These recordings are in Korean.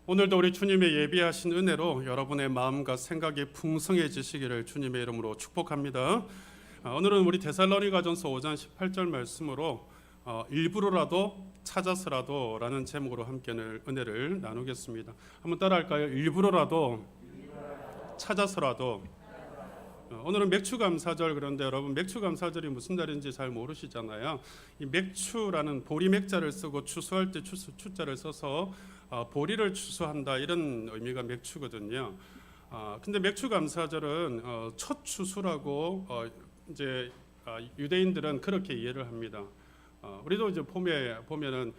오늘도 우리 주님의 예비하신 은혜로 여러분의 마음과 생각이 풍성해지시기를 주님의 이름으로 축복합니다. 오늘은 우리 데살로니가전서 5장 18절 말씀으로 일부러라도 찾아서라도 라는 제목으로 함께 은혜를 나누겠습니다. 한번 따라할까요? 일부러라도 찾아서라도. 오늘은 맥추감사절. 그런데 여러분, 맥추감사절이 무슨 날인지 잘 모르시잖아요. 이 맥추라는 보리맥자를 쓰고 추수할 때 추자를 써서 보리를 추수한다, 이런 의미가 맥추거든요. 근데 맥추감사절은 첫 추수라고 이제 유대인들은 그렇게 이해를 합니다. 우리도 이제 봄에 보면은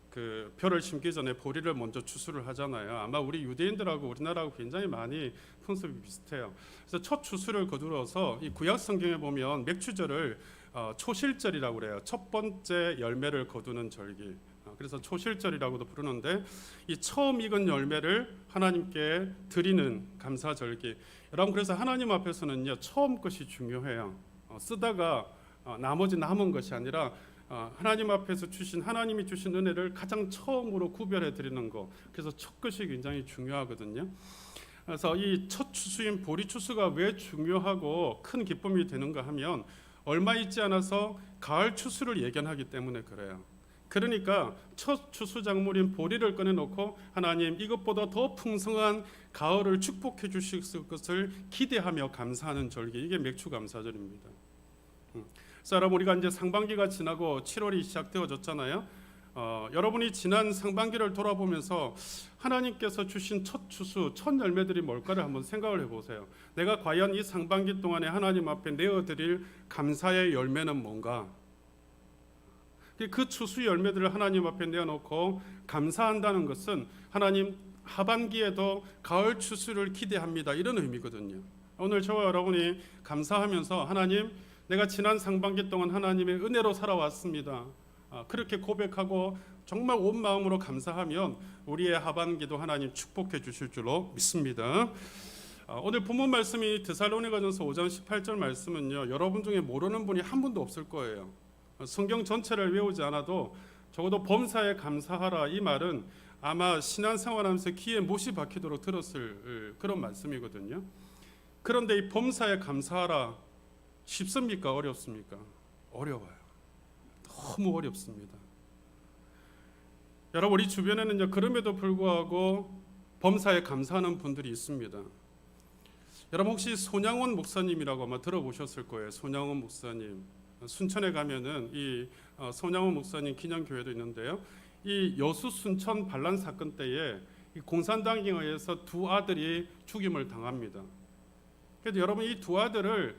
그 벼를 심기 전에 보리를 먼저 추수를 하잖아요. 아마 우리 유대인들하고 우리나라하고 굉장히 많이 풍습이 비슷해요. 그래서 첫 추수를 거두어서 이 구약 성경에 보면 맥추절을 초실절이라고 그래요. 첫 번째 열매를 거두는 절기. 그래서 초실절이라고도 부르는데, 이 처음 익은 열매를 하나님께 드리는 감사절기. 여러분, 그래서 하나님 앞에서는요, 처음 것이 중요해요. 쓰다가 나머지 남은 것이 아니라 하나님 앞에서 하나님이 주신 은혜를 가장 처음으로 구별해 드리는 것. 그래서 첫 것이 굉장히 중요하거든요. 그래서 이 첫 추수인 보리 추수가 왜 중요하고 큰 기쁨이 되는가 하면, 얼마 있지 않아서 가을 추수를 예견하기 때문에 그래요. 그러니까 첫 추수 작물인 보리를 꺼내놓고 하나님, 이것보다 더 풍성한 가을을 축복해 주실 것을 기대하며 감사하는 절기, 이게 맥추감사절입니다. 그래서 여러분, 우리가 이제 상반기가 지나고 7월이 시작되어졌잖아요. 여러분이 지난 상반기를 돌아보면서 하나님께서 주신 첫 추수, 첫 열매들이 뭘까를 한번 생각을 해보세요. 내가 과연 이 상반기 동안에 하나님 앞에 내어드릴 감사의 열매는 뭔가? 그 추수 열매들을 하나님 앞에 내어놓고 감사한다는 것은 하나님, 하반기에도 가을 추수를 기대합니다, 이런 의미거든요. 오늘 저와 여러분이 감사하면서, 하나님, 내가 지난 상반기 동안 하나님의 은혜로 살아왔습니다, 그렇게 고백하고 정말 온 마음으로 감사하면 우리의 하반기도 하나님 축복해 주실 줄로 믿습니다. 오늘 본문 말씀이 데살로니가전서 5장 18절 말씀은요, 여러분 중에 모르는 분이 한 분도 없을 거예요. 성경 전체를 외우지 않아도 적어도 범사에 감사하라, 이 말은 아마 신앙생활하면서 귀에 못이 박히도록 들었을 그런 말씀이거든요. 그런데 이 범사에 감사하라 쉽습니까? 어렵습니까? 어려워요. 너무 어렵습니다. 여러분, 우리 주변에는 그럼에도 불구하고 범사에 감사하는 분들이 있습니다. 여러분, 혹시 손양원 목사님이라고 아마 들어보셨을 거예요. 손양원 목사님. 순천에 가면은 이 손양원 목사님 기념교회도 있는데요. 이 여수 순천 반란 사건 때에 이 공산당에 의해서 두 아들이 죽임을 당합니다. 그래서 여러분, 이 두 아들을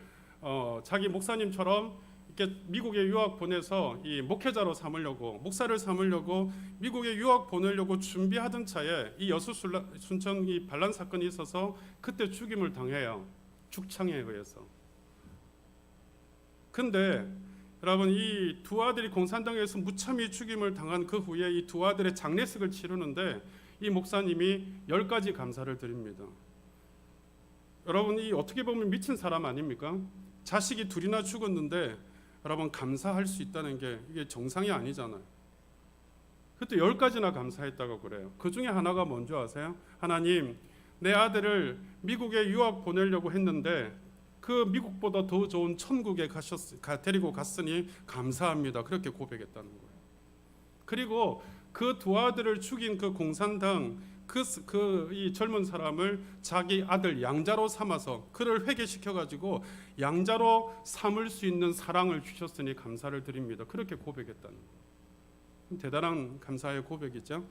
자기 목사님처럼 이렇게 미국에 유학 보내서 이 목회자로 삼으려고, 목사를 삼으려고 미국에 유학 보내려고 준비하던 차에 이 여수 순천 이 반란 사건이 있어서 그때 죽임을 당해요. 죽창에 의해서. 근데 여러분, 이 두 아들이 공산당에서 무참히 죽임을 당한 그 후에 이 두 아들의 장례식을 치르는데 이 목사님이 10가지 감사를 드립니다. 여러분, 이 어떻게 보면 미친 사람 아닙니까? 자식이 둘이나 죽었는데 여러분, 감사할 수 있다는 게 이게 정상이 아니잖아요. 그때 10가지나 감사했다고 그래요. 그 중에 하나가 뭔지 아세요? 하나님, 내 아들을 미국에 유학 보내려고 했는데 그 미국보다 더 좋은 천국에 데리고 갔으니 감사합니다, 그렇게 고백했다는 거예요. 그리고 그 두 아들을 죽인 그 공산당 이 젊은 사람을 자기 아들 양자로 삼아서 그를 회개시켜 가지고 양자로 삼을 수 있는 사랑을 주셨으니 감사를 드립니다, 그렇게 고백했다는 거예요. 대단한 감사의 고백이죠.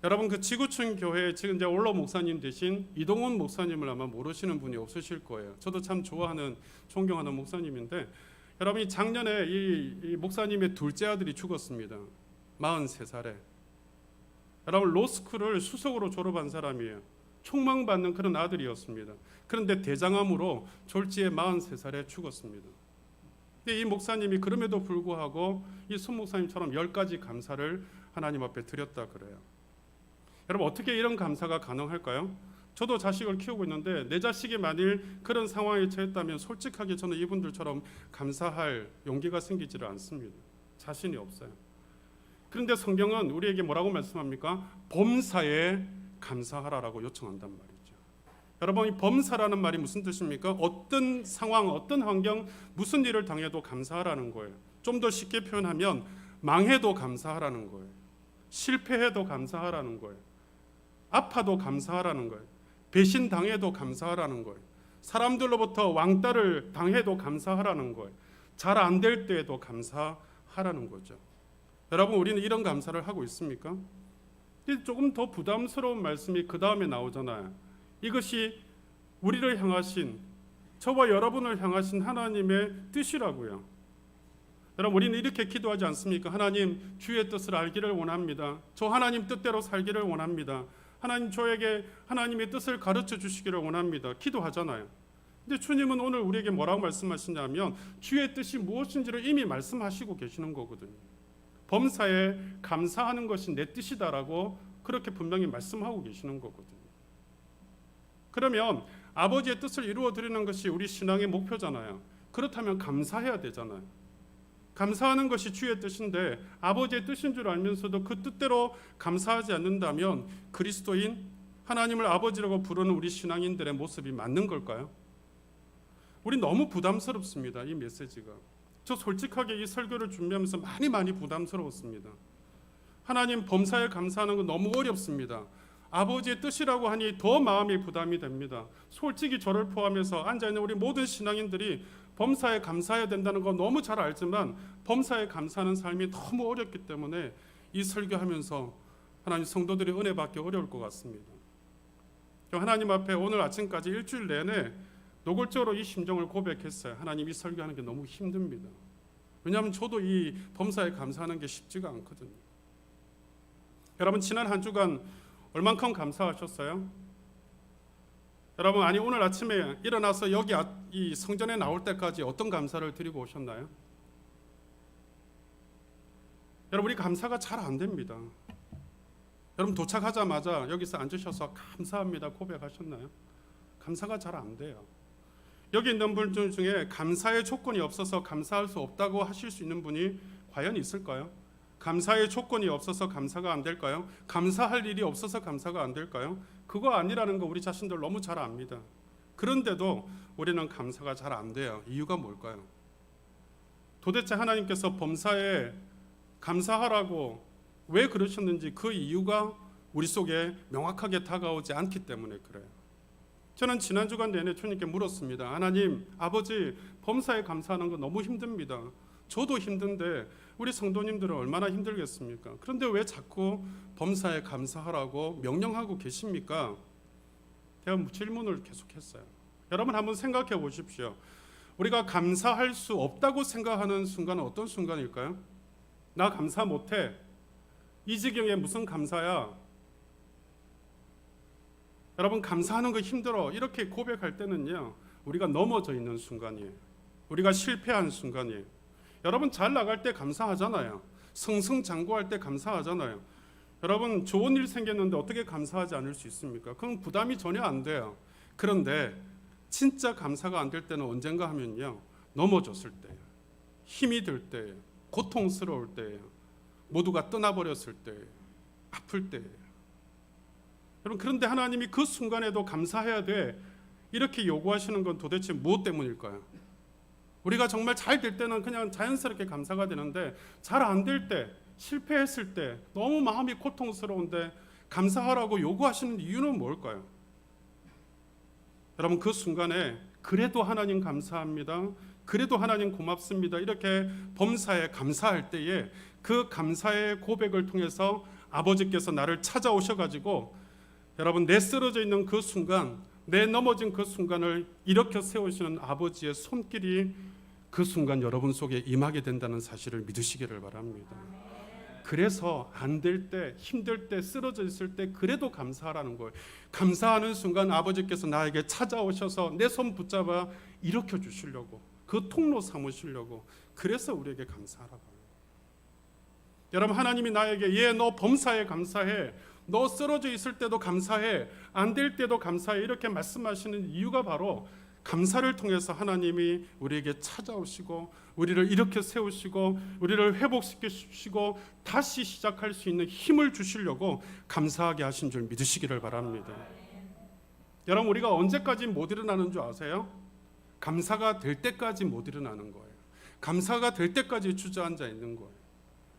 여러분, 그 지구촌 교회 지금 이제 원로 목사님 대신 이동훈 목사님을 아마 모르시는 분이 없으실 거예요. 저도 참 좋아하는, 존경하는 목사님인데, 여러분이 작년에 이 목사님의 둘째 아들이 죽었습니다. 43살에. 여러분, 로스쿨을 수석으로 졸업한 사람이에요. 촉망받는 그런 아들이었습니다. 그런데 대장암으로 졸지에 43살에 죽었습니다. 근데 이 목사님이 그럼에도 불구하고 이 손 목사님처럼 10가지 감사를 하나님 앞에 드렸다 그래요. 여러분, 어떻게 이런 감사가 가능할까요? 저도 자식을 키우고 있는데 내 자식이 만일 그런 상황에 처했다면 솔직하게 저는 이분들처럼 감사할 용기가 생기지를 않습니다. 자신이 없어요. 그런데 성경은 우리에게 뭐라고 말씀합니까? 범사에 감사하라라고 요청한단 말이죠. 여러분, 이 범사라는 말이 무슨 뜻입니까? 어떤 상황, 어떤 환경, 무슨 일을 당해도 감사하라는 거예요. 좀 더 쉽게 표현하면 망해도 감사하라는 거예요. 실패해도 감사하라는 거예요. 아파도 감사하라는 거예요. 배신당해도 감사하라는 거예요. 사람들로부터 왕따를 당해도 감사하라는 거예요. 잘 안 될 때에도 감사하라는 거죠. 여러분, 우리는 이런 감사를 하고 있습니까? 조금 더 부담스러운 말씀이 그 다음에 나오잖아요. 이것이 우리를 향하신, 저와 여러분을 향하신 하나님의 뜻이라고요. 여러분, 우리는 이렇게 기도하지 않습니까? 하나님, 주의 뜻을 알기를 원합니다. 저 하나님 뜻대로 살기를 원합니다. 하나님, 저에게 하나님의 뜻을 가르쳐 주시기를 원합니다. 기도하잖아요. 근데 주님은 오늘 우리에게 뭐라고 말씀하시냐면 주의 뜻이 무엇인지를 이미 말씀하시고 계시는 거거든요. 범사에 감사하는 것이 내 뜻이다라고 그렇게 분명히 말씀하고 계시는 거거든요. 그러면 아버지의 뜻을 이루어 드리는 것이 우리 신앙의 목표잖아요. 그렇다면 감사해야 되잖아요. 감사하는 것이 주의 뜻인데 아버지의 뜻인 줄 알면서도 그 뜻대로 감사하지 않는다면 그리스도인, 하나님을 아버지라고 부르는 우리 신앙인들의 모습이 맞는 걸까요? 우리 너무 부담스럽습니다. 이 메시지가. 저 솔직하게 이 설교를 준비하면서 많이 부담스러웠습니다. 하나님, 범사에 감사하는 건 너무 어렵습니다. 아버지의 뜻이라고 하니 더 마음이 부담이 됩니다. 솔직히 저를 포함해서 앉아있는 우리 모든 신앙인들이 범사에 감사해야 된다는 거 너무 잘 알지만 범사에 감사하는 삶이 너무 어렵기 때문에 이 설교하면서 하나님, 성도들이 은혜 받기 어려울 것 같습니다. 하나님 앞에 오늘 아침까지 일주일 내내 노골적으로 이 심정을 고백했어요. 하나님, 이 설교하는 게 너무 힘듭니다. 왜냐하면 저도 이 범사에 감사하는 게 쉽지가 않거든요. 여러분, 지난 한 주간 얼만큼 감사하셨어요? 여러분, 아니 오늘 아침에 일어나서 여기 이 성전에 나올 때까지 어떤 감사를 드리고 오셨나요? 여러분, 우리 감사가 잘 안 됩니다. 여러분, 도착하자마자 여기서 앉으셔서 감사합니다 고백하셨나요? 감사가 잘 안 돼요. 여기 있는 분들 중에 감사의 조건이 없어서 감사할 수 없다고 하실 수 있는 분이 과연 있을까요? 감사의 조건이 없어서 감사가 안 될까요? 감사할 일이 없어서 감사가 안 될까요? 그거 아니라는 거 우리 자신들 너무 잘 압니다. 그런데도 우리는 감사가 잘 안 돼요. 이유가 뭘까요? 도대체 하나님께서 범사에 감사하라고 왜 그러셨는지 그 이유가 우리 속에 명확하게 다가오지 않기 때문에 그래요. 저는 지난 주간 내내 주님께 물었습니다. 하나님, 아버지, 범사에 감사하는 거 너무 힘듭니다. 저도 힘든데 우리 성도님들은 얼마나 힘들겠습니까? 그런데 왜 자꾸 범사에 감사하라고 명령하고 계십니까? 제가 질문을 계속했어요. 여러분, 한번 생각해 보십시오. 우리가 감사할 수 없다고 생각하는 순간은 어떤 순간일까요? 나 감사 못해. 이 지경에 무슨 감사야? 여러분, 감사하는 거 힘들어. 이렇게 고백할 때는요, 우리가 넘어져 있는 순간이에요. 우리가 실패한 순간이에요. 여러분, 잘 나갈 때 감사하잖아요. 승승장구할 때 감사하잖아요. 여러분, 좋은 일 생겼는데 어떻게 감사하지 않을 수 있습니까? 그건 부담이 전혀 안 돼요. 그런데 진짜 감사가 안 될 때는 언젠가 하면요, 넘어졌을 때, 힘이 들 때, 고통스러울 때, 모두가 떠나버렸을 때, 아플 때. 여러분, 그런데 하나님이 그 순간에도 감사해야 돼 이렇게 요구하시는 건 도대체 무엇 때문일까요? 우리가 정말 잘 될 때는 그냥 자연스럽게 감사가 되는데 잘 안 될 때, 실패했을 때, 너무 마음이 고통스러운데 감사하라고 요구하시는 이유는 뭘까요? 여러분, 그 순간에 그래도 하나님 감사합니다, 그래도 하나님 고맙습니다 이렇게 범사에 감사할 때에 그 감사의 고백을 통해서 아버지께서 나를 찾아오셔가지고 여러분, 내 쓰러져 있는 그 순간, 내 넘어진 그 순간을 일으켜 세우시는 아버지의 손길이 그 순간 여러분 속에 임하게 된다는 사실을 믿으시기를 바랍니다. 그래서 안 될 때, 힘들 때, 쓰러져 있을 때 그래도 감사하라는 거예요. 감사하는 순간 아버지께서 나에게 찾아오셔서 내 손 붙잡아 일으켜 주시려고, 그 통로 삼으시려고, 그래서 우리에게 감사하라고 해요. 여러분, 하나님이 나에게 너 범사에 감사해, 너 쓰러져 있을 때도 감사해, 안 될 때도 감사해 이렇게 말씀하시는 이유가 바로 감사를 통해서 하나님이 우리에게 찾아오시고 우리를 이렇게 세우시고 우리를 회복시키시고 다시 시작할 수 있는 힘을 주시려고 감사하게 하신 줄 믿으시기를 바랍니다. 여러분, 우리가 언제까지 못 일어나는 줄 아세요? 감사가 될 때까지 못 일어나는 거예요. 감사가 될 때까지 주저앉아 있는 거예요.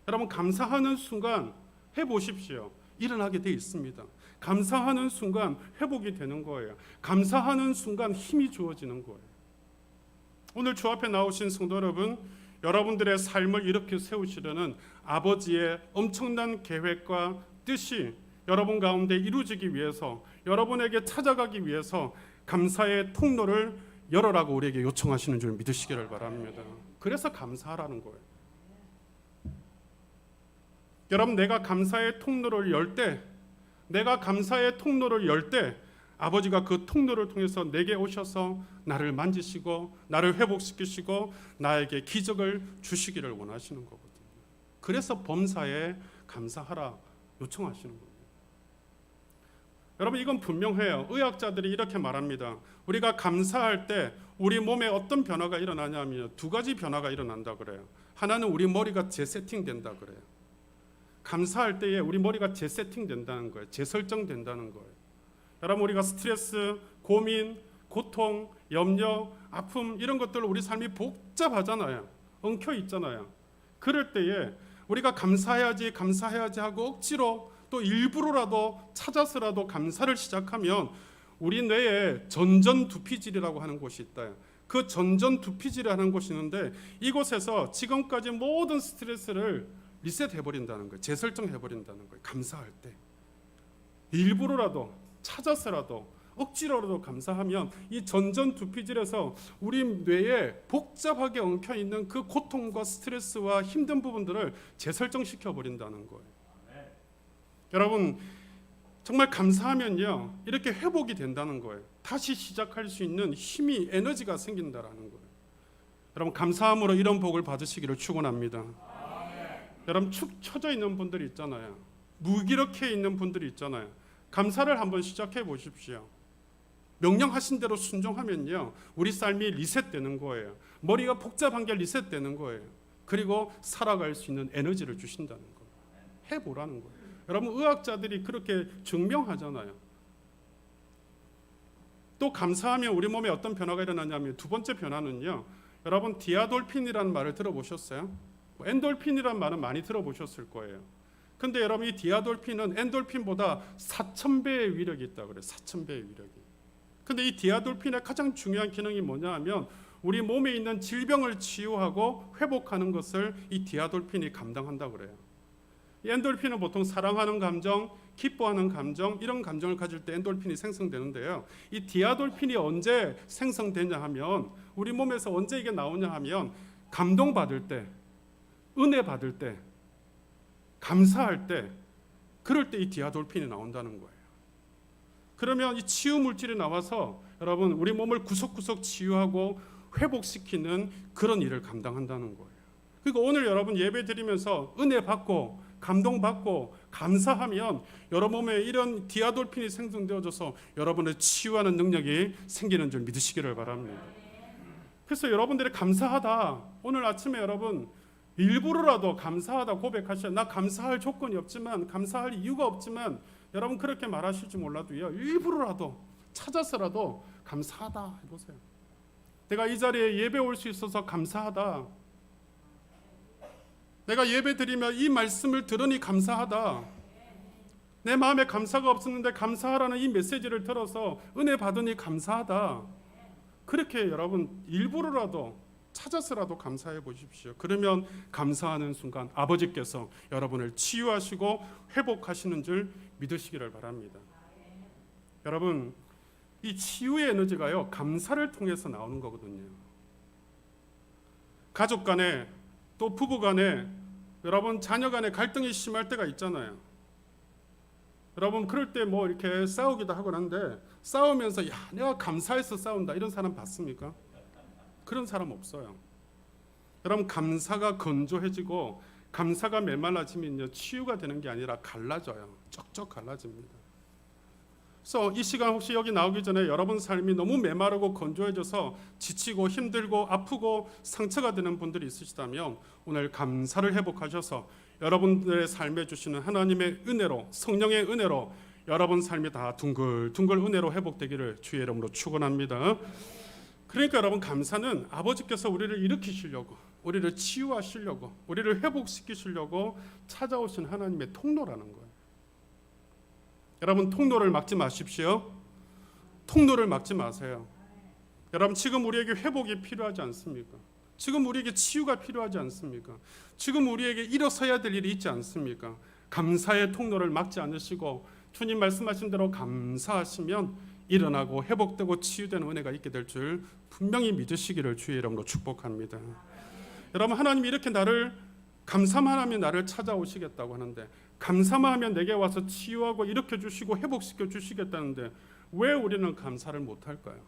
여러분, 감사하는 순간 해보십시오. 일어나게 돼 있습니다. 감사하는 순간 회복이 되는 거예요. 감사하는 순간 힘이 주어지는 거예요. 오늘 주 앞에 나오신 성도 여러분, 여러분들의 삶을 이렇게 세우시려는 아버지의 엄청난 계획과 뜻이 여러분 가운데 이루어지기 위해서, 여러분에게 찾아가기 위해서 감사의 통로를 열어라고 우리에게 요청하시는 줄 믿으시기를 바랍니다. 그래서 감사하라는 거예요. 여러분, 내가 감사의 통로를 열 때, 아버지가 그 통로를 통해서 내게 오셔서 나를 만지시고 나를 회복시키시고 나에게 기적을 주시기를 원하시는 거거든요. 그래서 범사에 감사하라 요청하시는 거예요. 여러분, 이건 분명해요. 의학자들이 이렇게 말합니다. 우리가 감사할 때 우리 몸에 어떤 변화가 일어나냐면 두 가지 변화가 일어난다 그래요. 하나는 우리 머리가 재세팅된다 그래요. 감사할 때에 우리 머리가 재세팅된다는 거예요. 재설정된다는 거예요. 여러분, 우리가 스트레스, 고민, 고통, 염려, 아픔 이런 것들 우리 삶이 복잡하잖아요. 엉켜 있잖아요. 그럴 때에 우리가 감사해야지 하고 억지로 또 일부러라도 찾아서라도 감사를 시작하면 우리 뇌에 전전두피질이라고 하는 곳이 있다. 그 전전두피질이라는 곳이 있는데 이곳에서 지금까지 모든 스트레스를 리셋해버린다는 거예요. 재설정해버린다는 거예요. 감사할 때 일부러라도 찾아서라도 억지로라도 감사하면 이 전전두피질에서 우리 뇌에 복잡하게 엉켜있는 그 고통과 스트레스와 힘든 부분들을 재설정시켜버린다는 거예요. 여러분, 정말 감사하면요 이렇게 회복이 된다는 거예요. 다시 시작할 수 있는 힘이, 에너지가 생긴다라는 거예요. 여러분, 감사함으로 이런 복을 받으시기를 축원합니다. 여러분, 축 처져 있는 분들이 있잖아요. 무기력해 있는 분들이 있잖아요. 감사를 한번 시작해 보십시오. 명령하신 대로 순종하면요 우리 삶이 리셋되는 거예요. 머리가 복잡한 게 리셋되는 거예요. 그리고 살아갈 수 있는 에너지를 주신다는 거예요. 해보라는 거예요. 여러분, 의학자들이 그렇게 증명하잖아요. 또 감사하면 우리 몸에 어떤 변화가 일어나냐면 두 번째 변화는요, 여러분 디아돌핀이라는 말을 들어보셨어요? 엔돌핀이라는 말은 많이 들어보셨을 거예요. 근데 여러분, 이 디아돌핀은 엔돌핀보다 4,000배의 위력이 있다고 그래요. 4,000배의 위력이. 근데 이 디아돌핀의 가장 중요한 기능이 뭐냐 하면 우리 몸에 있는 질병을 치유하고 회복하는 것을 이 디아돌핀이 감당한다고 그래요. 이 엔돌핀은 보통 사랑하는 감정, 기뻐하는 감정, 이런 감정을 가질 때 엔돌핀이 생성되는데요. 이 디아돌핀이 언제 생성되냐 하면, 우리 몸에서 언제 이게 나오냐 하면 감동받을 때, 은혜 받을 때, 감사할 때, 그럴 때 이 디아돌핀이 나온다는 거예요. 그러면 이 치유 물질이 나와서 여러분 우리 몸을 구석구석 치유하고 회복시키는 그런 일을 감당한다는 거예요. 그러니까 오늘 여러분 예배 드리면서 은혜 받고 감동받고 감사하면 여러분 몸에 이런 디아돌핀이 생성되어져서 여러분을 치유하는 능력이 생기는 줄 믿으시기를 바랍니다. 그래서 여러분들이 감사하다, 오늘 아침에 여러분 일부러라도 감사하다 고백하셔야, 나 감사할 조건이 없지만, 감사할 이유가 없지만, 여러분 그렇게 말하실지 몰라도요, 일부러라도 찾아서라도 감사하다 해보세요. 내가 이 자리에 예배 올 수 있어서 감사하다. 내가 예배 드리며 이 말씀을 들으니 감사하다. 내 마음에 감사가 없었는데 감사하라는 이 메시지를 들어서 은혜 받으니 감사하다. 그렇게 여러분 일부러라도 찾아서라도 감사해 보십시오. 그러면 감사하는 순간 아버지께서 여러분을 치유하시고 회복하시는 줄 믿으시기를 바랍니다. 여러분, 이 치유의 에너지가요 감사를 통해서 나오는 거거든요. 가족 간에 또 부부 간에 여러분 자녀 간에 갈등이 심할 때가 있잖아요. 여러분 그럴 때 뭐 이렇게 싸우기도 하곤 한데, 싸우면서 야 내가 감사해서 싸운다 이런 사람 봤습니까? 그런 사람 없어요. 여러분 감사가 건조해지고 감사가 메말라지면요 치유가 되는 게 아니라 갈라져요. 쩍쩍 갈라집니다. 그래서 이 시간 혹시 여기 나오기 전에 여러분 삶이 너무 메마르고 건조해져서 지치고 힘들고 아프고 상처가 되는 분들이 있으시다면 오늘 감사를 회복하셔서 여러분들의 삶에 주시는 하나님의 은혜로, 성령의 은혜로 여러분 삶이 다 둥글둥글 은혜로 회복되기를 주의 이름으로 축원합니다. 그러니까 여러분, 감사는 아버지께서 우리를 일으키시려고, 우리를 치유하시려고, 우리를 회복시키시려고 찾아오신 하나님의 통로라는 거예요. 여러분, 통로를 막지 마십시오. 통로를 막지 마세요. 여러분, 지금 우리에게 회복이 필요하지 않습니까? 지금 우리에게 치유가 필요하지 않습니까? 지금 우리에게 일어서야 될 일이 있지 않습니까? 감사의 통로를 막지 않으시고 주님 말씀하신 대로 감사하시면 일어나고 회복되고 치유되는 은혜가 있게 될 줄 분명히 믿으시기를 주의 이름으로 축복합니다. 여러분, 하나님이 이렇게 나를 감사만 하면 나를 찾아오시겠다고 하는데, 감사만 하면 내게 와서 치유하고 일으켜 주시고 회복시켜 주시겠다는데 왜 우리는 감사를 못할까요?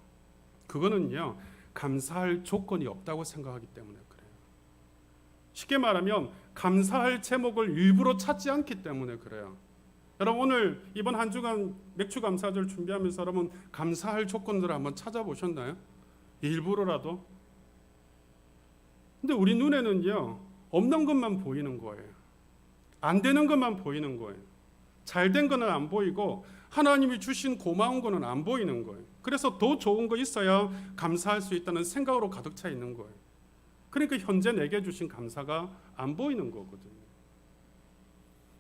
그거는요, 감사할 조건이 없다고 생각하기 때문에 그래요. 쉽게 말하면 감사할 제목을 일부러 찾지 않기 때문에 그래요. 여러분, 오늘 이번 한 주간 맥주 감사절 준비하면서 여러분 감사할 조건들을 한번 찾아보셨나요? 일부러라도? 근데 우리 눈에는요, 없는 것만 보이는 거예요. 안 되는 것만 보이는 거예요. 잘 된 거는 안 보이고 하나님이 주신 고마운 거는 안 보이는 거예요. 그래서 더 좋은 거 있어야 감사할 수 있다는 생각으로 가득 차 있는 거예요. 그러니까 현재 내게 주신 감사가 안 보이는 거거든요.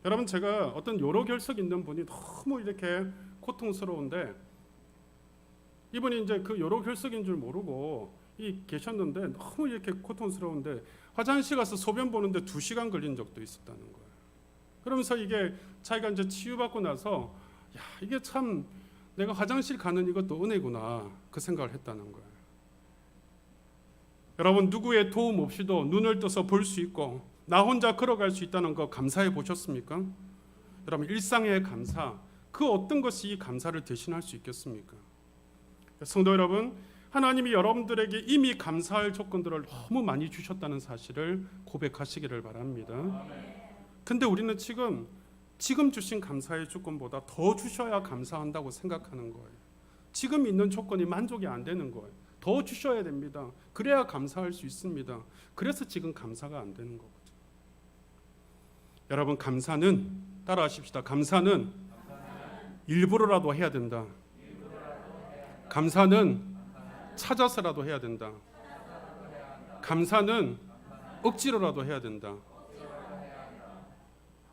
여러분, 제가 어떤 요로 결석 있는 분이 너무 이렇게 고통스러운데, 이분이 이제 그 요로 결석인 줄 모르고 계셨는데 너무 이렇게 고통스러운데 화장실 가서 소변 보는데 2시간 걸린 적도 있었다는 거예요. 그러면서 이게 자기가 이제 치유받고 나서, 야, 이게 참 내가 화장실 가는 이것도 은혜구나, 그 생각을 했다는 거예요. 여러분, 누구의 도움 없이도 눈을 떠서 볼 수 있고 나 혼자 걸어갈 수 있다는 거 감사해 보셨습니까? 여러분, 일상의 감사, 그 어떤 것이 이 감사를 대신할 수 있겠습니까? 성도 여러분, 하나님이 여러분들에게 이미 감사할 조건들을 너무 많이 주셨다는 사실을 고백하시기를 바랍니다. 근데 우리는 지금 주신 감사의 조건보다 더 주셔야 감사한다고 생각하는 거예요. 지금 있는 조건이 만족이 안 되는 거예요. 더 주셔야 됩니다. 그래야 감사할 수 있습니다. 그래서 지금 감사가 안 되는 거거든요. 여러분, 감사는, 따라하십시다. 감사는 일부러라도 해야 된다. 감사는 찾아서라도 해야 된다. 감사는 억지로라도 해야 된다.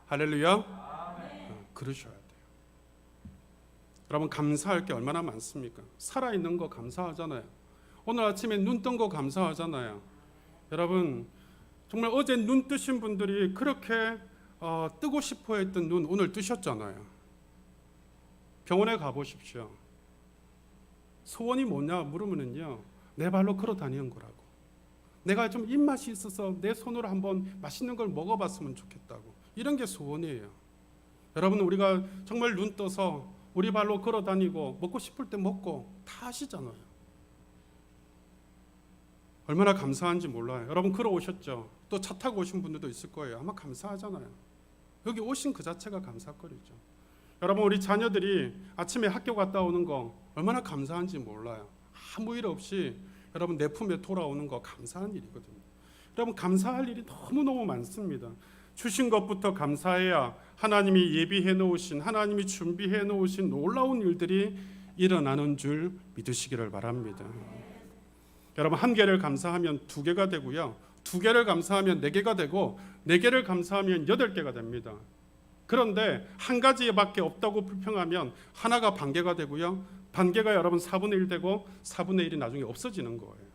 할렐루야. 그러셔야 돼요. 여러분, 감사할 게 얼마나 많습니까? 살아있는 거 감사하잖아요. 오늘 아침에 눈 뜬 거 감사하잖아요. 여러분, 정말 어제 눈 뜨신 분들이 그렇게 뜨고 싶어 했던 눈 오늘 뜨셨잖아요. 병원에 가보십시오. 소원이 뭐냐 물으면요, 내 발로 걸어 다니는 거라고. 내가 좀 입맛이 있어서 내 손으로 한번 맛있는 걸 먹어봤으면 좋겠다고. 이런 게 소원이에요. 여러분, 우리가 정말 눈 떠서 우리 발로 걸어 다니고 먹고 싶을 때 먹고 다 하시잖아요. 얼마나 감사한지 몰라요. 여러분, 걸어오셨죠? 또 차 타고 오신 분들도 있을 거예요. 아마 감사하잖아요. 여기 오신 그 자체가 감사거리죠. 여러분, 우리 자녀들이 아침에 학교 갔다 오는 거 얼마나 감사한지 몰라요. 아무 일 없이 여러분 내 품에 돌아오는 거 감사한 일이거든요. 여러분, 감사할 일이 너무너무 많습니다. 주신 것부터 감사해야 하나님이 예비해 놓으신, 하나님이 준비해 놓으신 놀라운 일들이 일어나는 줄 믿으시기를 바랍니다. 여러분, 1개를 감사하면 2개가 되고요, 2개를 감사하면 4개가 되고, 4개를 감사하면 8개가 됩니다. 그런데 한 가지밖에 없다고 불평하면 하나가 반개가 되고요, 반개가 여러분 4분의 1 되고 4분의 1이 나중에 없어지는 거예요.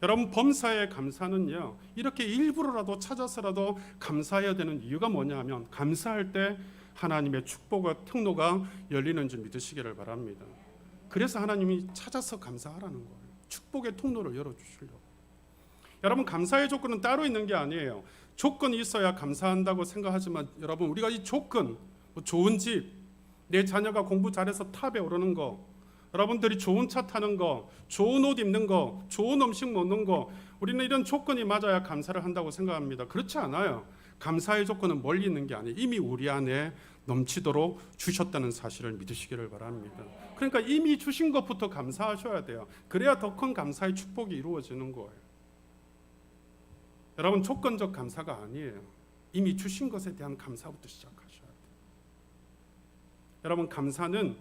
여러분, 범사의 감사는요, 이렇게 일부러라도 찾아서라도 감사해야 되는 이유가 뭐냐 하면, 감사할 때 하나님의 축복과 통로가 열리는 줄 믿으시기를 바랍니다. 그래서 하나님이 찾아서 감사하라는 거예요. 축복의 통로를 열어주시려고. 여러분, 감사의 조건은 따로 있는 게 아니에요. 조건이 있어야 감사한다고 생각하지만, 여러분, 우리가 이 조건, 좋은 집, 내 자녀가 공부 잘해서 탑에 오르는 거, 여러분들이 좋은 차 타는 거, 좋은 옷 입는 거, 좋은 음식 먹는 거, 우리는 이런 조건이 맞아야 감사를 한다고 생각합니다. 그렇지 않아요. 감사의 조건은 멀리 있는 게 아니에요. 이미 우리 안에 넘치도록 주셨다는 사실을 믿으시기를 바랍니다. 그러니까 이미 주신 것부터 감사하셔야 돼요. 그래야 더 큰 감사의 축복이 이루어지는 거예요. 여러분, 조건적 감사가 아니에요. 이미 주신 것에 대한 감사부터 시작하셔야 돼요. 여러분, 감사는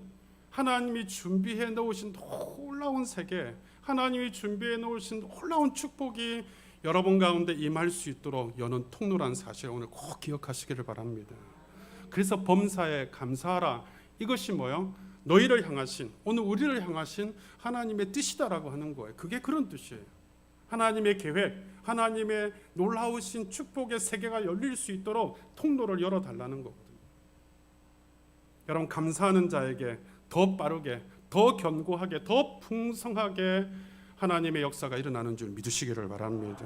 하나님이 준비해 놓으신 놀라운 세계, 하나님이 준비해 놓으신 놀라운 축복이 여러분 가운데 임할 수 있도록 여는 통로라는 사실을 오늘 꼭 기억하시기를 바랍니다. 그래서 범사에 감사하라. 이것이 뭐요? 너희를 향하신, 오늘 우리를 향하신 하나님의 뜻이다라고 하는 거예요. 그게 그런 뜻이에요. 하나님의 계획, 하나님의 놀라우신 축복의 세계가 열릴 수 있도록 통로를 열어달라는 거거든요. 여러분, 감사하는 자에게 더 빠르게, 더 견고하게, 더 풍성하게 하나님의 역사가 일어나는 줄 믿으시기를 바랍니다.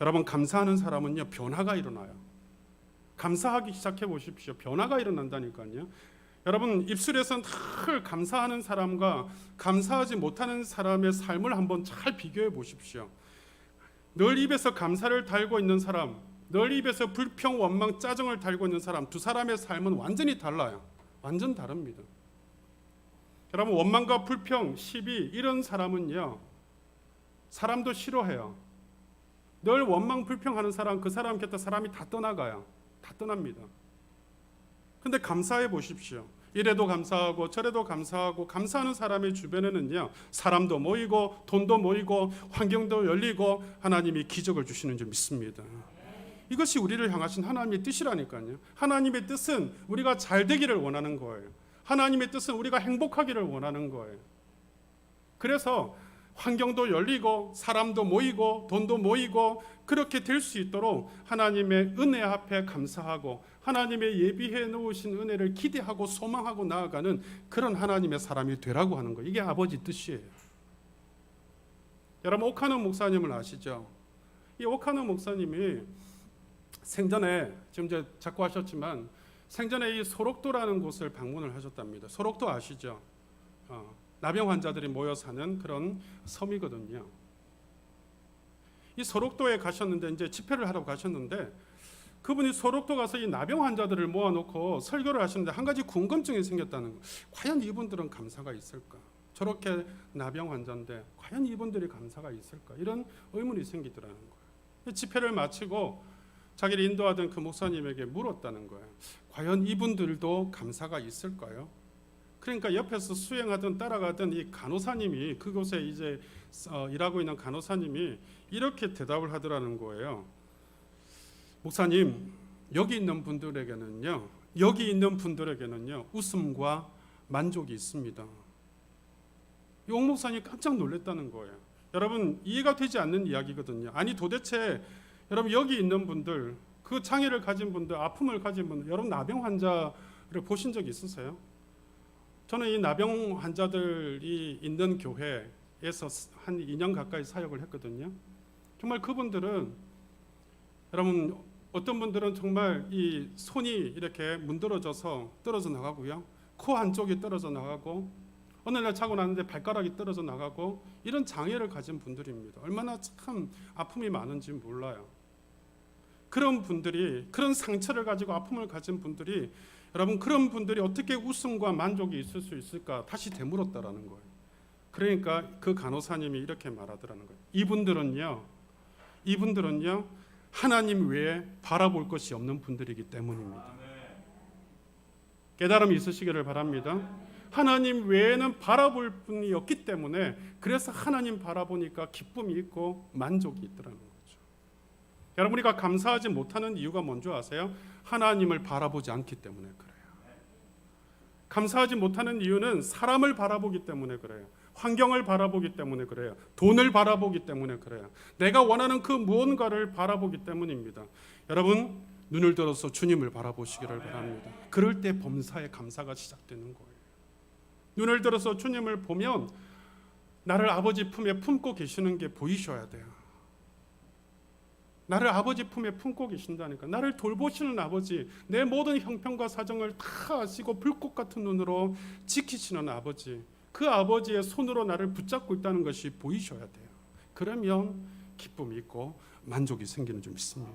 여러분, 감사하는 사람은요, 변화가 일어나요. 감사하기 시작해 보십시오. 변화가 일어난다니까요. 여러분, 입술에서는 늘 감사하는 사람과 감사하지 못하는 사람의 삶을 한번 잘 비교해 보십시오. 늘 입에서 감사를 달고 있는 사람, 늘 입에서 불평, 원망, 짜증을 달고 있는 사람, 두 사람의 삶은 완전히 달라요. 완전 다릅니다. 여러분, 원망과 불평, 시비 이런 사람은요, 사람도 싫어해요. 늘 원망, 불평하는 사람, 그 사람 곁에 사람이 다 떠나가요. 다 떠납니다. 근데 감사해 보십시오. 이래도 감사하고 저래도 감사하고, 감사하는 사람의 주변에는요, 사람도 모이고 돈도 모이고 환경도 열리고 하나님이 기적을 주시는 줄 믿습니다. 이것이 우리를 향하신 하나님의 뜻이라니까요. 하나님의 뜻은 우리가 잘 되기를 원하는 거예요. 하나님의 뜻은 우리가 행복하기를 원하는 거예요. 그래서 환경도 열리고 사람도 모이고 돈도 모이고 그렇게 될 수 있도록 하나님의 은혜 앞에 감사하고 하나님의 예비해 놓으신 은혜를 기대하고 소망하고 나아가는 그런 하나님의 사람이 되라고 하는 거예요. 이게 아버지 뜻이에요. 여러분, 오카노 목사님을 아시죠? 이 오카노 목사님이 생전에, 지금 이제 자꾸 하셨지만 생전에 이 소록도라는 곳을 방문을 하셨답니다. 소록도 아시죠? 나병 환자들이 모여 사는 그런 섬이거든요. 이 소록도에 가셨는데, 이제 집회를 하러 가셨는데, 그분이 소록도 가서 이 나병 환자들을 모아놓고 설교를 하시는데 한 가지 궁금증이 생겼다는 거. 과연 이분들은 감사가 있을까? 저렇게 나병 환자인데 과연 이분들이 감사가 있을까? 이런 의문이 생기더라는 거예요. 집회를 마치고 자기를 인도하던 그 목사님에게 물었다는 거예요. 과연 이분들도 감사가 있을까요? 그러니까 옆에서 수행하던 따라가던 이 간호사님이, 그곳에 이제 일하고 있는 간호사님이 이렇게 대답을 하더라는 거예요. 목사님, 여기 있는 분들에게는요, 웃음과 만족이 있습니다. 이 옥 목사님이 깜짝 놀랐다는 거예요. 여러분, 이해가 되지 않는 이야기거든요. 아니, 도대체 여러분, 여기 있는 분들, 그 장애를 가진 분들, 아픔을 가진 분들, 여러분 나병 환자를 보신 적 있으세요? 저는 이 나병 환자들이 있는 교회에서 한 2년 가까이 사역을 했거든요. 정말 그분들은, 여러분, 어떤 분들은 정말 이 손이 이렇게 문드러져서 떨어져 나가고요, 코 한쪽이 떨어져 나가고, 어느 날 자고 났는데 발가락이 떨어져 나가고, 이런 장애를 가진 분들입니다. 얼마나 참 아픔이 많은지 몰라요. 그런 분들이, 그런 상처를 가지고 아픔을 가진 분들이, 여러분, 그런 분들이 어떻게 웃음과 만족이 있을 수 있을까 다시 되물었다라는 거예요. 그러니까 그 간호사님이 이렇게 말하더라는 거예요. 이분들은요 하나님 외에 바라볼 것이 없는 분들이기 때문입니다. 깨달음이 있으시기를 바랍니다. 하나님 외에는 바라볼 분이 없기 때문에, 그래서 하나님 바라보니까 기쁨이 있고 만족이 있더라는 거죠. 여러분, 우리가 감사하지 못하는 이유가 뭔지 아세요? 하나님을 바라보지 않기 때문에 그래요. 감사하지 못하는 이유는 사람을 바라보기 때문에 그래요. 환경을 바라보기 때문에 그래요. 돈을 바라보기 때문에 그래요. 내가 원하는 그 무언가를 바라보기 때문입니다. 여러분, 눈을 들어서 주님을 바라보시기를 바랍니다. 그럴 때 범사에 감사가 시작되는 거예요. 눈을 들어서 주님을 보면 나를 아버지 품에 품고 계시는 게 보이셔야 돼요. 나를 아버지 품에 품고 계신다니까. 나를 돌보시는 아버지, 내 모든 형편과 사정을 다 아시고 불꽃 같은 눈으로 지키시는 아버지, 그 아버지의 손으로 나를 붙잡고 있다는 것이 보이셔야 돼요. 그러면 기쁨이 있고 만족이 생기는 줄 믿습니다.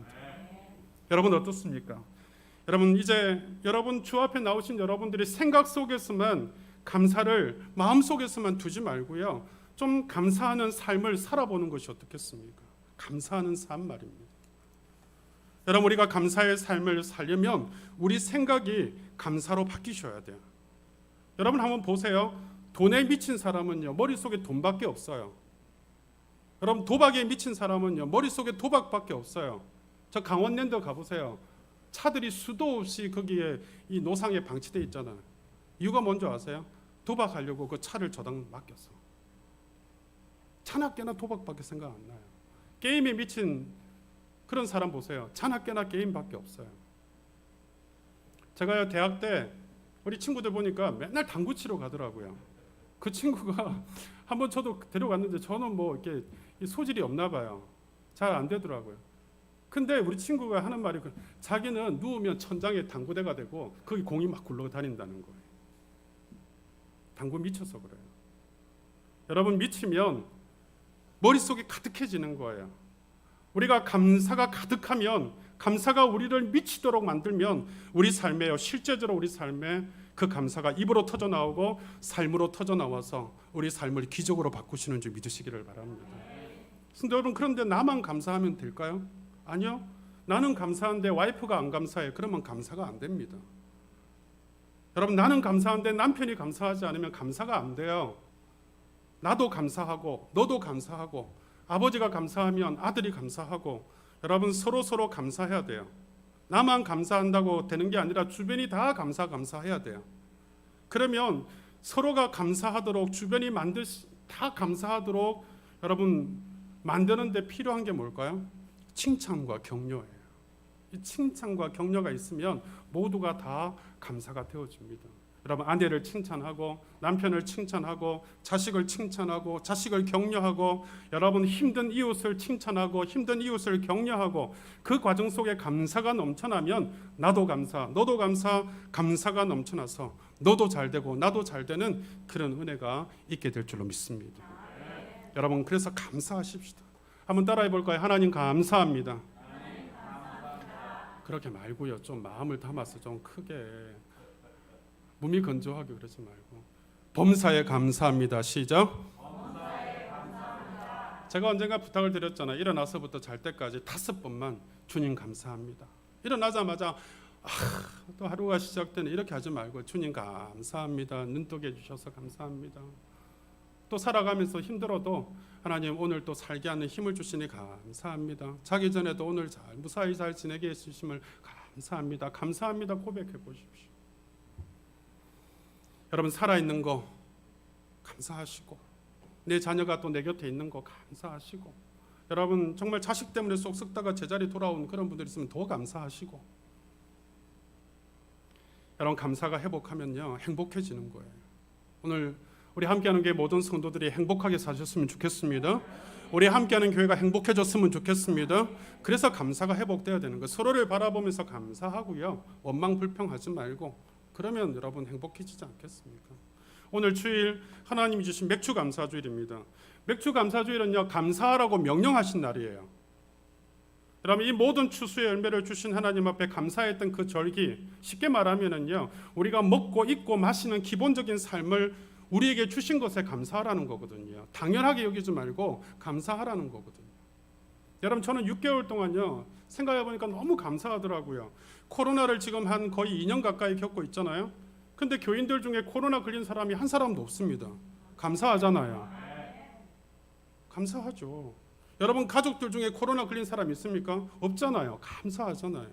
여러분, 어떻습니까? 여러분 이제 여러분 주 앞에 나오신 여러분들이 생각 속에서만 감사를 마음 속에서만 두지 말고요. 좀 감사하는 삶을 살아보는 것이 어떻겠습니까? 감사하는 삶 말입니다. 여러분 우리가 감사의 삶을 살려면 우리 생각이 감사로 바뀌셔야 돼요. 여러분 한번 보세요. 돈에 미친 사람은요 머릿속에 돈밖에 없어요. 여러분 도박에 미친 사람은요 머릿속에 도박밖에 없어요. 저 강원랜드 가보세요. 차들이 수도 없이 거기에 이 노상에 방치돼 있잖아요. 이유가 뭔지 아세요? 도박하려고 그 차를 저당 맡겼어. 차나 깨나 도박밖에 생각 안 나요. 게임에 미친 그런 사람 보세요. 차나 깨나 게임밖에 없어요. 제가요 대학 때 우리 친구들 보니까 맨날 당구 치러 가더라고요. 그 친구가 한번 저도 데려갔는데 저는 뭐 이렇게 소질이 없나 봐요. 잘 안 되더라고요. 근데 우리 친구가 하는 말이 자기는 누우면 천장에 당구대가 되고 거기 공이 막 굴러다닌다는 거예요. 당구 미쳐서 그래요. 여러분 미치면 머릿속이 가득해지는 거예요. 우리가 감사가 가득하면 감사가 우리를 미치도록 만들면 우리 삶에요 실제적으로 우리 삶에 그 감사가 입으로 터져 나오고 삶으로 터져 나와서 우리 삶을 기적으로 바꾸시는 줄 믿으시기를 바랍니다. 근데 여러분 그런데 나만 감사하면 될까요? 아니요. 나는 감사한데 와이프가 안 감사해. 그러면 감사가 안 됩니다. 여러분 나는 감사한데 남편이 감사하지 않으면 감사가 안 돼요. 나도 감사하고 너도 감사하고 아버지가 감사하면 아들이 감사하고 여러분 서로 감사해야 돼요. 나만 감사한다고 되는 게 아니라 주변이 다 감사해야 돼요. 그러면 서로가 감사하도록 주변이 다 감사하도록 여러분 만드는데 필요한 게 뭘까요? 칭찬과 격려예요. 이 칭찬과 격려가 있으면 모두가 다 감사가 되어집니다. 여러분 아내를 칭찬하고 남편을 칭찬하고 자식을 칭찬하고 자식을 격려하고 여러분 힘든 이웃을 칭찬하고 힘든 이웃을 격려하고 그 과정 속에 감사가 넘쳐나면 나도 감사, 너도 감사, 감사가 넘쳐나서 너도 잘 되고 나도 잘 되는 그런 은혜가 있게 될 줄로 믿습니다. 여러분 그래서 감사하십시다. 한번 따라해 볼까요? 하나님 감사합니다. 그렇게 말고요. 좀 마음을 담아서 좀 크게 몸이 건조하게 그러지 말고 범사에 감사합니다. 시작. 범사에 감사합니다. 제가 언젠가 부탁을 드렸잖아요. 일어나서부터 잘 때까지 5번만 주님 감사합니다. 일어나자마자 또 하루가 시작되네 이렇게 하지 말고 주님 감사합니다. 눈뜨게 해주셔서 감사합니다. 또 살아가면서 힘들어도 하나님 오늘 또 살게 하는 힘을 주시니 감사합니다. 자기 전에도 오늘 무사히 잘 지내게 해주심을 감사합니다. 감사합니다. 고백해 보십시오. 여러분 살아있는 거 감사하시고 내 자녀가 또 내 곁에 있는 거 감사하시고 여러분 정말 자식 때문에 쏙 썩다가 제자리 돌아온 그런 분들 있으면 더 감사하시고 여러분 감사가 회복하면요 행복해지는 거예요. 오늘 우리 함께하는 교회 모든 성도들이 행복하게 사셨으면 좋겠습니다. 우리 함께하는 교회가 행복해졌으면 좋겠습니다. 그래서 감사가 회복돼야 되는 거예요. 서로를 바라보면서 감사하고요 원망 불평하지 말고 그러면 여러분 행복해지지 않겠습니까? 오늘 주일 하나님이 주신 맥주 감사주일입니다. 맥주 감사주일은요 감사하라고 명령하신 날이에요. 여러분 이 모든 추수의 열매를 주신 하나님 앞에 감사했던 그 절기 쉽게 말하면은요 우리가 먹고 입고 마시는 기본적인 삶을 우리에게 주신 것에 감사하라는 거거든요. 당연하게 여기지 말고 감사하라는 거거든요. 여러분 저는 6개월 동안요 생각해 보니까 너무 감사하더라고요. 코로나를 지금 한 거의 2년 가까이 겪고 있잖아요. 근데 교인들 중에 코로나 걸린 사람이 한 사람도 없습니다. 감사하잖아요. 감사하죠. 여러분 가족들 중에 코로나 걸린 사람 있습니까? 없잖아요. 감사하잖아요.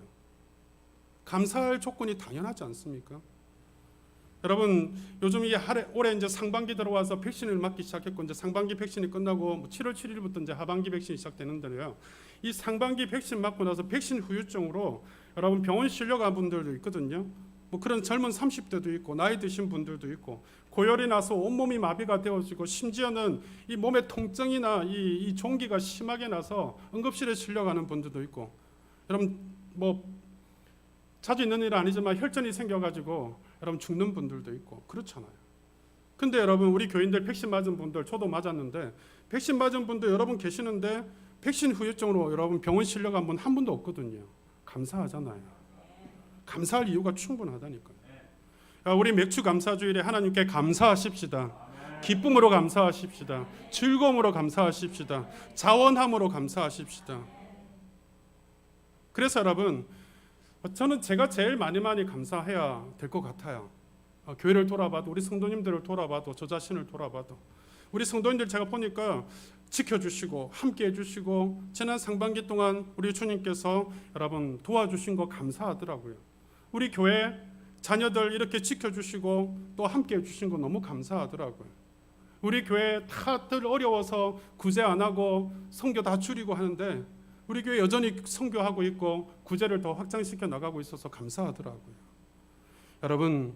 감사할 조건이 당연하지 않습니까? 여러분 요즘 올해 이제 상반기 들어와서 백신을 맞기 시작했고 이제 상반기 백신이 끝나고 7월 7일부터 이제 하반기 백신이 시작되는데요. 이 상반기 백신 맞고 나서 백신 후유증으로 여러분 병원 실려간 분들도 있거든요. 뭐 그런 젊은 30대도 있고 나이 드신 분들도 있고 고열이 나서 온몸이 마비가 되어지고 심지어는 이 몸의 통증이나 이 종기가 심하게 나서 응급실에 실려가는 분들도 있고 여러분 뭐 자주 있는 일은 아니지만 혈전이 생겨가지고 여러분 죽는 분들도 있고 그렇잖아요. 근데 여러분 우리 교인들 백신 맞은 분들 저도 맞았는데 백신 맞은 분들 여러분 계시는데 백신 후유증으로 여러분 병원 실려간 분 한 분도 없거든요. 감사하잖아요. 감사할 이유가 충분하다니까요. 우리 맥주 감사주일에 하나님께 감사하십시다. 기쁨으로 감사하십시다. 즐거움으로 감사하십시다. 자원함으로 감사하십시다. 그래서 여러분, 저는 제가 제일 많이 감사해야 될 것 같아요. 교회를 돌아봐도, 우리 성도님들을 돌아봐도, 저 자신을 돌아봐도, 우리 성도님들 제가 보니까 지켜주시고 함께 해주시고 지난 상반기 동안 우리 주님께서 여러분 도와주신 거 감사하더라고요. 우리 교회 자녀들 이렇게 지켜주시고 또 함께 해주신 거 너무 감사하더라고요. 우리 교회 다들 어려워서 구제 안 하고 선교 다 줄이고 하는데 우리 교회 여전히 선교하고 있고 구제를 더 확장시켜 나가고 있어서 감사하더라고요. 여러분,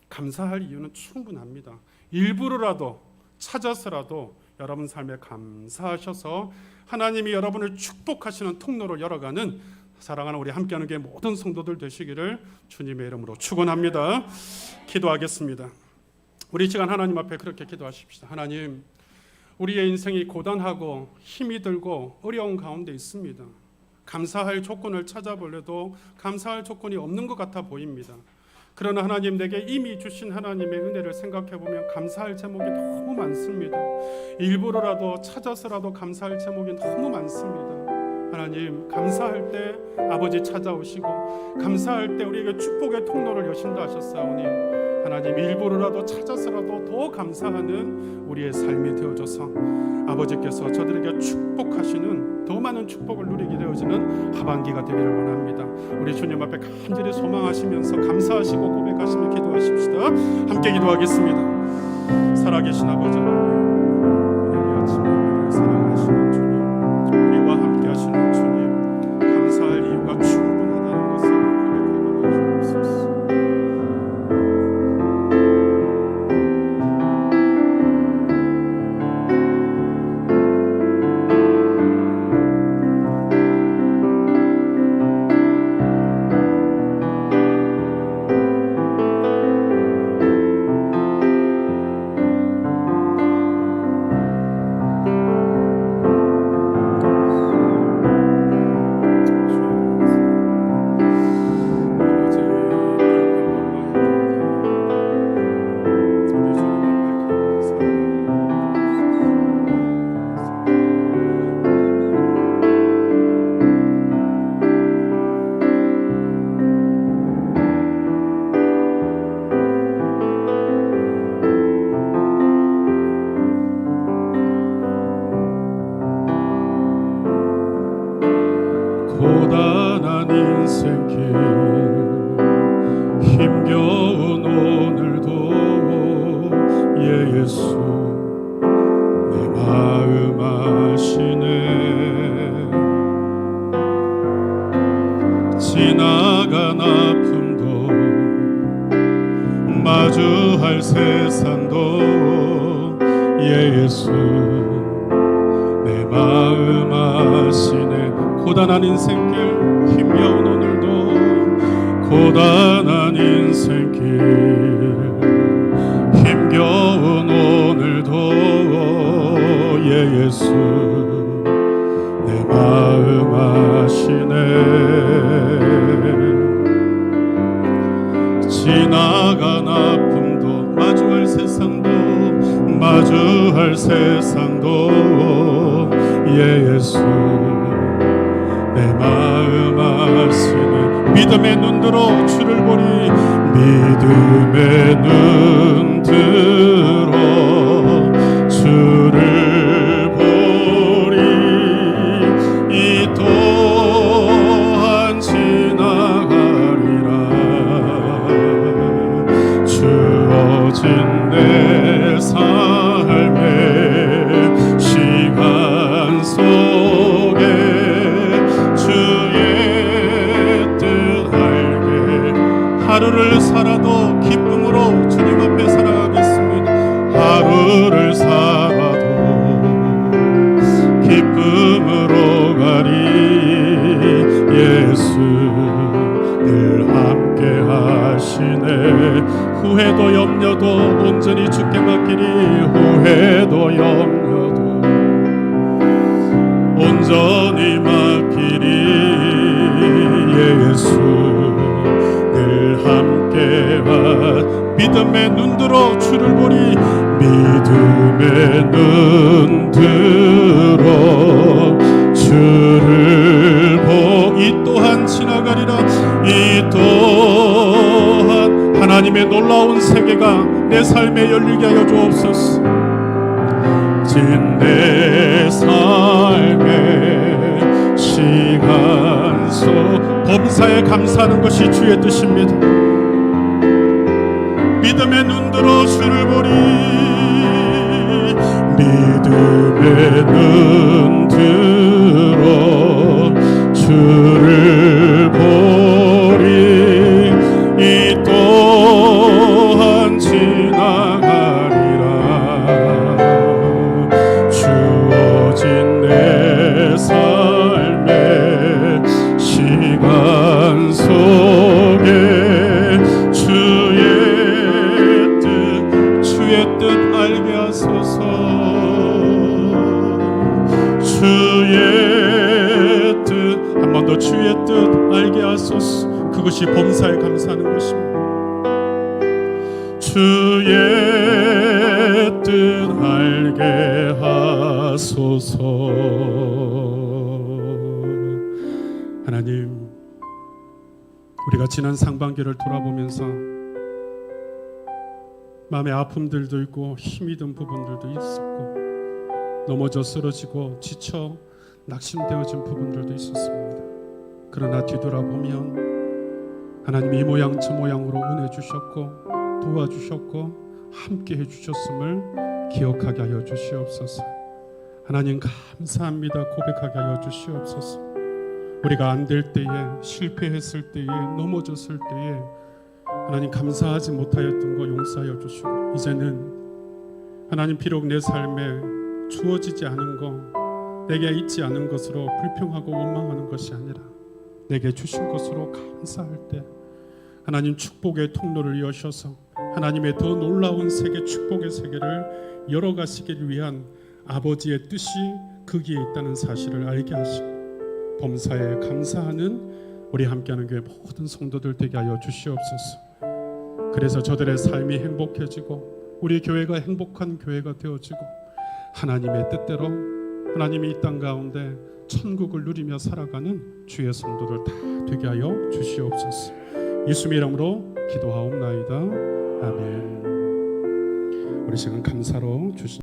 감사할 이유는 충분합니다. 일부러라도 찾아서라도 여러분 삶에 감사하셔서 하나님이 여러분을 축복하시는 통로로 열어가는 사랑하는 우리 함께하는 교회 모든 성도들 되시기를 주님의 이름으로 축원합니다. 기도하겠습니다. 우리 시간 하나님 앞에 그렇게 기도하십시다. 하나님, 우리의 인생이 고단하고 힘이 들고 어려운 가운데 있습니다. 감사할 조건을 찾아볼래도 감사할 조건이 없는 것 같아 보입니다. 그러나 하나님, 내게 이미 주신 하나님의 은혜를 생각해보면 감사할 제목이 너무 많습니다. 일부러라도 찾아서라도 감사할 제목이 너무 많습니다. 하나님, 감사할 때 아버지 찾아오시고 감사할 때 우리에게 축복의 통로를 여신다 하셨사오니 하나님, 일부러라도 찾아서라도 더 감사하는 우리의 삶이 되어줘서 아버지께서 저들에게 축복하시는 더 많은 축복을 누리게 되어지는 하반기가 되기를 원합니다. 우리 주님 앞에 간절히 소망하시면서 감사하시고 고백하시며 기도하십시다. 함께 기도하겠습니다. 살아계신 아버지 하나님, 오늘 이 아침에 우리를 사랑하시는 주님, 우리와 함께 하시는 주님, 감사할 이유가 충분하다는 것을 고백하게 주옵소서. 고단한 인생길 힘겨운 오늘도 예수 내 마음 아시네. 지나간 아픔도 마주할 세상도 예수 내 마음 아시네. 고단한 인생길 힘겨운 오늘도 고단한 인생길 힘겨운 오늘도 예수 내 마음 아시네. 지나간 아픔도 마주할 세상도 예수 내 마음 아시네. 믿음의 눈들어 주를 보리. 믿음의 눈들어 주를 보리. 이 또한 지나가리라. 주어진 내 삶의 시간 속에 하루를 살아도 기쁨으로 주님 앞에 살아가겠습니다. 하루를 살아도 기쁨으로 가리. 예수 늘 함께 하시네. 후회도 염려도 온전히 주께 맡기리. 후회도 염려도 온전히 맡기리. 예수 늘 믿음의 눈들어 주를 보리. 믿음의 눈들어 주를 이 또한 지나가리라. 이 또한 하나님의 놀라운 세계가 내 삶에 열리게 하여 주옵소서. 내 삶의 시간 속 범사에 감사하는 것이 주의 뜻입니다. 믿음의 눈들어 주를 보리. 믿음의 눈들어 주를 보리. 이 또한 지나가리라. 주어진 내 삶의 시간 속에 주의 뜻 알게 하소서. 주의 뜻, 한 번 더 주의 뜻 알게 하소서. 그것이 범사에 감사하는 것입니다. 주의 뜻 알게 하소서. 하나님, 우리가 지난 상반기를 돌아보면서 마음의 아픔들도 있고 힘이 든 부분들도 있었고 넘어져 쓰러지고 지쳐 낙심되어진 부분들도 있었습니다. 그러나 뒤돌아보면 하나님이 이 모양 저 모양으로 은혜 주셨고 도와주셨고 함께 해주셨음을 기억하게 하여 주시옵소서. 하나님 감사합니다 고백하게 하여 주시옵소서. 우리가 안 될 때에, 실패했을 때에, 넘어졌을 때에 하나님 감사하지 못하였던 거 용서하여 주시고, 이제는 하나님 비록 내 삶에 주어지지 않은 거, 내게 있지 않은 것으로 불평하고 원망하는 것이 아니라 내게 주신 것으로 감사할 때 하나님 축복의 통로를 여셔서 하나님의 더 놀라운 세계, 축복의 세계를 열어가시기를 위한 아버지의 뜻이 거기에 있다는 사실을 알게 하시고 범사에 감사하는 우리 함께하는 교회 모든 성도들 되게 하여 주시옵소서. 그래서 저들의 삶이 행복해지고 우리 교회가 행복한 교회가 되어지고 하나님의 뜻대로 하나님이 이 땅 가운데 천국을 누리며 살아가는 주의 성도들 다 되게 하여 주시옵소서. 예수님의 이름으로 기도하옵나이다. 아멘. 우리 시간 감사로 주신